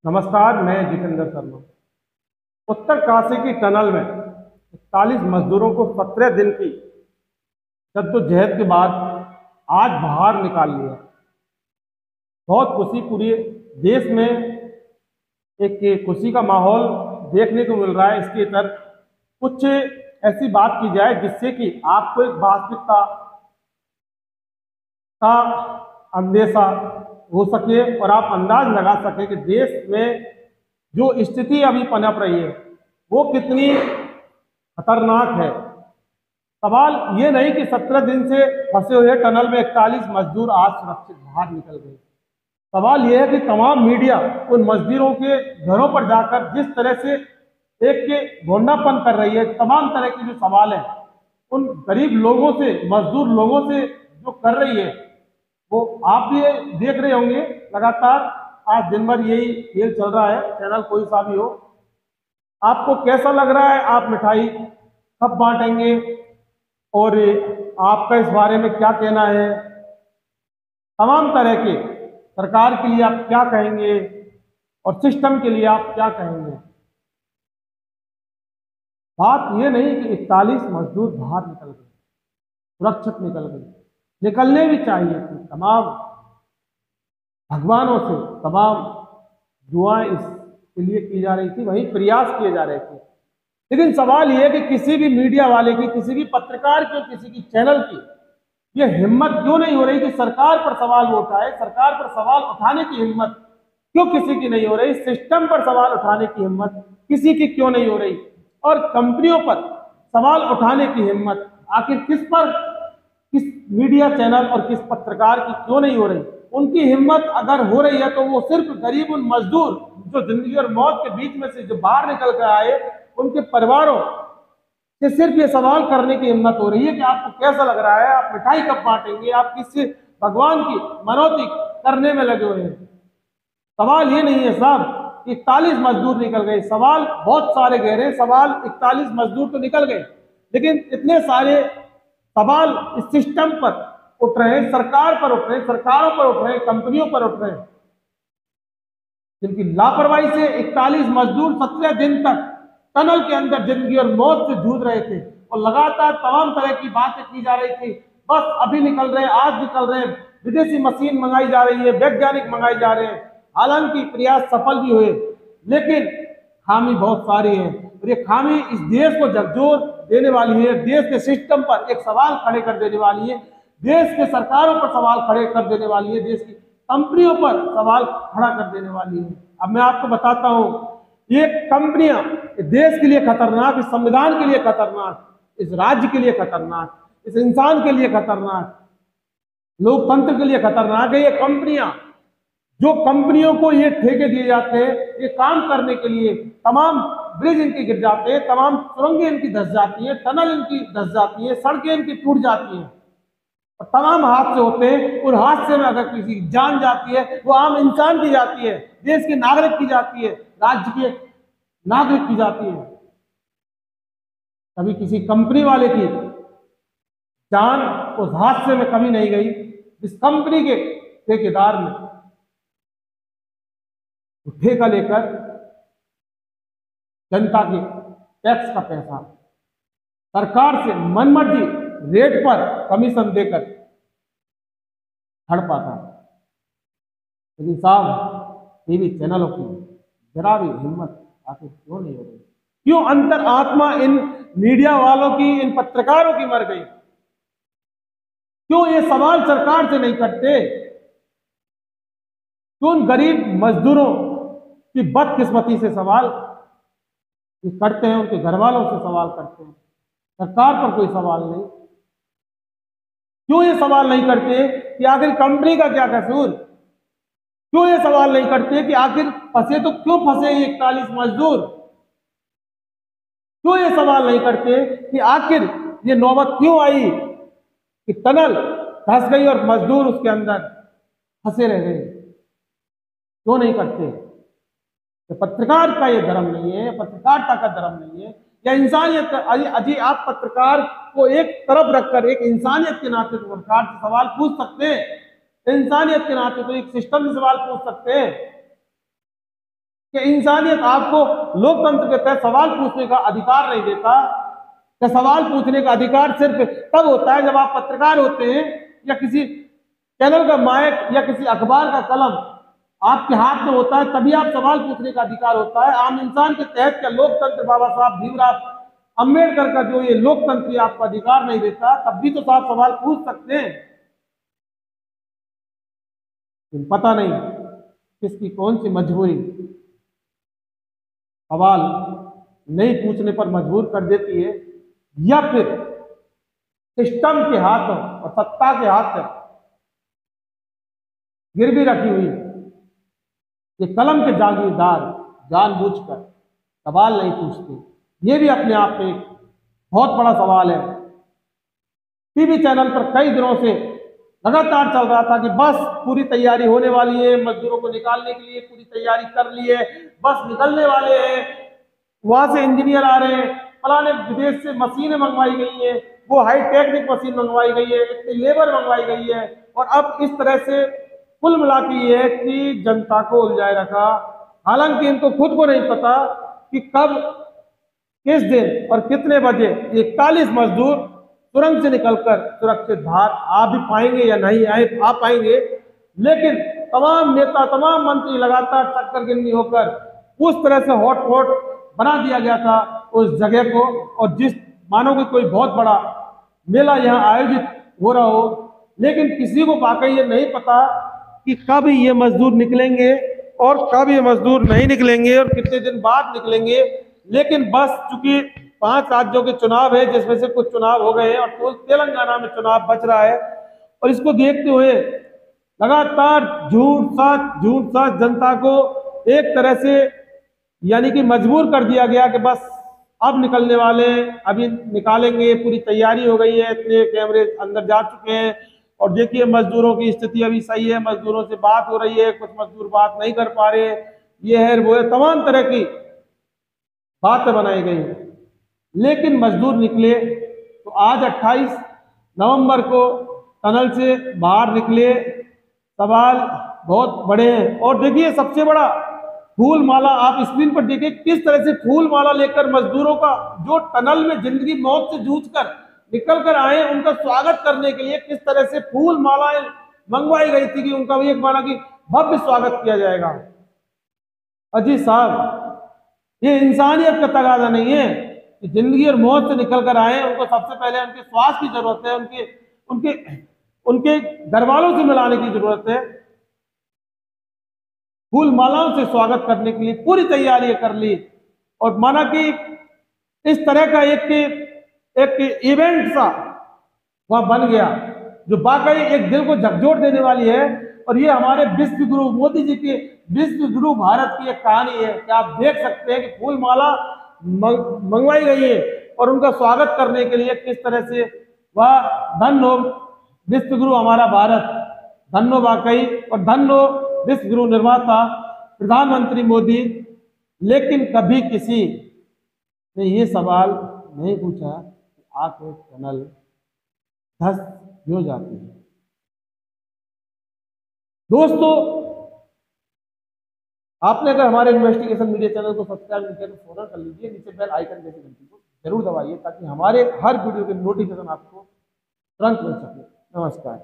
नमस्कार, मैं जितेंद्र शर्मा। उत्तर काशी की टनल में 41 मजदूरों को 17 दिन की जद्दोजहद के बाद आज बाहर निकाल लिया। बहुत खुशी, पूरे देश में एक खुशी का माहौल देखने को मिल रहा है। इसके इतर कुछ ऐसी बात की जाए जिससे कि आपको एक वास्तविकता का अंदेशा हो सके और आप अंदाज लगा सके कि देश में जो स्थिति अभी पनप रही है वो कितनी खतरनाक है। सवाल ये नहीं कि 17 दिन से फंसे हुए टनल में 41 मजदूर आज सुरक्षित बाहर निकल गए। सवाल यह है कि तमाम मीडिया उन मजदूरों के घरों पर जाकर जिस तरह से एक के भोंडापन कर रही है, तमाम तरह के जो सवाल है उन गरीब लोगों से, मजदूर लोगों से जो कर रही है, वो आप ये देख रहे होंगे। लगातार आज दिन भर यही खेल चल रहा है, चैनल कोई सा भी हो। आपको कैसा लग रहा है? आप मिठाई कब बांटेंगे और आपका इस बारे में क्या कहना है? तमाम तरह के सरकार के लिए आप क्या कहेंगे और सिस्टम के लिए आप क्या कहेंगे? बात ये नहीं कि 41 मजदूर बाहर निकल गए, सुरक्षित निकल गए, निकलने भी चाहिए थी। तमाम भगवानों से तमाम दुआएं इसके लिए की जा रही थी, वही प्रयास किए जा रहे थे। लेकिन सवाल यह है कि किसी भी मीडिया वाले की, किसी भी पत्रकार की, किसी की चैनल की ये हिम्मत क्यों नहीं हो रही कि सरकार पर सवाल वो उठाए? सरकार पर सवाल उठाने की हिम्मत क्यों किसी की नहीं हो रही? सिस्टम पर सवाल उठाने की हिम्मत किसी की क्यों नहीं हो रही? और कंपनियों पर सवाल उठाने की हिम्मत आखिर किस मीडिया चैनल और किस पत्रकार की क्यों नहीं हो रही? उनकी हिम्मत अगर हो रही है तो वो सिर्फ गरीब उन मजदूर जो जिंदगी और मौत के बीच में से जो बाहर निकल कर आए, उनके परिवारों से सिर्फ ये सवाल करने की हिम्मत हो रही है कि आपको कैसा लग रहा है, आप मिठाई कब बांटेंगे, आप किस भगवान की मनौती करने में लगे हुए हैं। सवाल ये नहीं है साहब कि 41 मजदूर निकल गए, सवाल बहुत सारे गहरे। सवाल 41 मजदूर तो निकल गए, लेकिन इतने सारे सवाल इस सिस्टम पर उठ रहे हैं, सरकार पर उठ रहे हैं, सरकारों पर उठ रहे हैं, कंपनियों पर उठ रहे हैं, जिनकी लापरवाही से 41 मजदूर 17 दिन तक टनल के अंदर जिंदगी और मौत से जूझ रहे थे और लगातार तमाम तरह की बातें की जा रही थी। बस अभी निकल रहे हैं, आज निकल रहे हैं, विदेशी मशीन मंगाई जा रही है, वैज्ञानिक मंगाई जा रहे हैं। हालांकि प्रयास सफल भी हुए, लेकिन खामी बहुत सारी है और ये खामी इस देश को झकझोर देने वाली है, देश के सिस्टम पर एक सवाल खड़े कर देने वाली है, देश के सरकारों पर सवाल खड़े कर देने वाली है, देश की कंपनियों पर सवाल खड़ा कर देने वाली है। अब मैं आपको बताता हूं, ये कंपनियां देश के लिए खतरनाक, इस संविधान के लिए खतरनाक, इस राज्य के लिए खतरनाक, इस इंसान के लिए खतरनाक, लोकतंत्र के लिए खतरनाक है। ये कंपनियां, जो कंपनियों को ये ठेके दिए जाते हैं ये काम करने के लिए, तमाम ब्रिज इनके गिर जाते हैं, तमाम सुरंगें इनकी धंस जाती हैं, टनल इनकी धंस जाती है, सड़कें इनकी टूट जाती हैं और तमाम हादसे होते हैं। और हादसे में अगर किसी की जान जाती है वो आम इंसान की जाती है, देश के नागरिक की जाती है, राज्य के नागरिक की जाती है। कभी किसी कंपनी वाले की जान उस हादसे में कभी नहीं गई जिस कंपनी के ठेकेदार ने ठेका लेकर जनता के टैक्स का पैसा सरकार से मनमर्जी रेट पर कमीशन देकर हड़पा था। लेकिन साहब टीवी चैनलों की जरा भी हिम्मत आखिर क्यों नहीं हो रही? क्यों अंतर आत्मा इन मीडिया वालों की, इन पत्रकारों की मर गई? क्यों ये सवाल सरकार से नहीं करते? क्यों उन गरीब मजदूरों की बदकिस्मती से सवाल करते हैं, उनके घर वालों से सवाल करते हैं, सरकार पर कोई सवाल नहीं? क्यों ये सवाल नहीं करते कि आखिर कंपनी का क्या कसूर? क्यों ये सवाल नहीं करते कि आखिर फंसे तो क्यों फंसे ये 41 मजदूर? क्यों ये सवाल नहीं करते कि आखिर ये नौबत क्यों आई कि टनल धंस गई और मजदूर उसके अंदर फंसे रह गए? क्यों नहीं करते? तो पत्रकार का ये धर्म नहीं है, पत्रकारिता का धर्म नहीं है, या इंसानियत। अजी आप पत्रकार को एक तरफ रखकर एक इंसानियत के नाते तो सरकार से सवाल पूछ सकते हैं, इंसानियत के नाते तो एक सिस्टम से सवाल पूछ सकते हैं। कि इंसानियत आपको लोकतंत्र के तहत सवाल पूछने का अधिकार नहीं देता? कि सवाल पूछने का अधिकार सिर्फ तब होता है जब आप पत्रकार होते हैं, या किसी चैनल का माइक या किसी अखबार का कलम आपके हाथ में होता है, तभी आप सवाल पूछने का अधिकार होता है। आम इंसान के तहत क्या लोकतंत्र बाबा साहब भीमराव अंबेडकर का जो ये लोकतंत्र आपको अधिकार नहीं देता? तब भी तो आप सवाल पूछ सकते हैं। पता नहीं किसकी कौन सी मजबूरी सवाल नहीं पूछने पर मजबूर कर देती है, या फिर सिस्टम के हाथ और सत्ता के हाथ गिरवी रखी हुई ये कलम के जागीरदार जानबूझकर सवाल नहीं पूछते। ये भी अपने आप में एक बहुत बड़ा सवाल है। टीवी चैनल पर कई दिनों से लगातार चल रहा था कि बस पूरी तैयारी होने वाली है, मजदूरों को निकालने के लिए पूरी तैयारी कर ली है, बस निकलने वाले हैं, वहां से इंजीनियर आ रहे हैं, फलाने विदेश से मशीनें मंगवाई गई है, वो हाई टेक्निक मशीन मंगवाई गई है, इतनी लेबर मंगवाई गई है, और अब इस तरह से कुल मिला के ये है कि जनता को उलझाए रखा। हालांकि इनको खुद को नहीं पता कि कब, किस दिन और कितने बजे ये 41 मजदूर सुरंग से निकलकर सुरक्षित बाहर आ भी पाएंगे या नहीं आ पाएंगे। लेकिन तमाम नेता, तमाम मंत्री लगातार टक्कर गिननी होकर उस तरह से हॉट बना दिया गया था उस जगह को, और जिस मानो कि कोई बहुत बड़ा मेला यहाँ आयोजित हो रहा हो, लेकिन किसी को वाकई ये नहीं पता कि कब ये मजदूर निकलेंगे और कब ये मजदूर नहीं निकलेंगे और कितने दिन बाद निकलेंगे। लेकिन बस चूंकि 5 राज्यों के चुनाव है, जिसमें से कुछ चुनाव हो गए हैं और तो तेलंगाना में चुनाव बच रहा है, और इसको देखते हुए लगातार झूठ सच जनता को एक तरह से यानी कि मजबूर कर दिया गया कि बस अब निकलने वाले, अभी निकालेंगे, पूरी तैयारी हो गई है, इतने कैमरे अंदर जा चुके हैं, और देखिए मजदूरों की स्थिति अभी सही है, मजदूरों से बात हो रही है, कुछ मजदूर बात नहीं कर पा रहे, ये है वो है, तमाम तरह की बातें बनाई गई। लेकिन मजदूर निकले तो आज 28 नवंबर को टनल से बाहर निकले। सवाल बहुत बड़े हैं, और देखिए सबसे बड़ा फूल माला आप स्क्रीन पर देखिए किस तरह से फूल माला लेकर मजदूरों का जो टनल में जिंदगी मौत से जूझकर निकल कर आए, उनका स्वागत करने के लिए किस तरह से फूल मालाएं मंगवाई गई थी कि उनका भी एक माना कि भव्य स्वागत किया जाएगा। अजी साहब, ये इंसानियत का तगाजा नहीं है कि जिंदगी और मौत से निकल कर आए, उनको सबसे पहले उनके स्वास्थ्य की जरूरत है, उनके उनके उनके घर वालों से मिलाने की जरूरत है। फूल मालाओं से स्वागत करने के लिए पूरी तैयारी कर ली, और माना कि इस तरह का एक इवेंट सा वह बन गया जो वाकई एक दिल को झकझोर देने वाली है। और ये हमारे विश्व गुरु मोदी जी के विश्व गुरु भारत की एक कहानी है कि आप देख सकते हैं कि फूल माला मंगवाई गई है और उनका स्वागत करने के लिए किस तरह से वह धन्य हो विश्व गुरु हमारा भारत, धन्य हो वाकई, और धन्य हो विश्व गुरु निर्माता प्रधानमंत्री मोदी। लेकिन कभी किसी ने ये सवाल नहीं पूछा कि आखिर टनल धस क्यों जाती है। दोस्तों, आपने अगर हमारे इन्वेस्टिगेशन मीडिया चैनल को सब्सक्राइब नहीं किया तो फौरन कर लीजिए, नीचे बेल आइकन जैसी घंटी को जरूर दबाइए ताकि हमारे हर वीडियो के नोटिफिकेशन आपको तुरंत मिल सके। नमस्कार।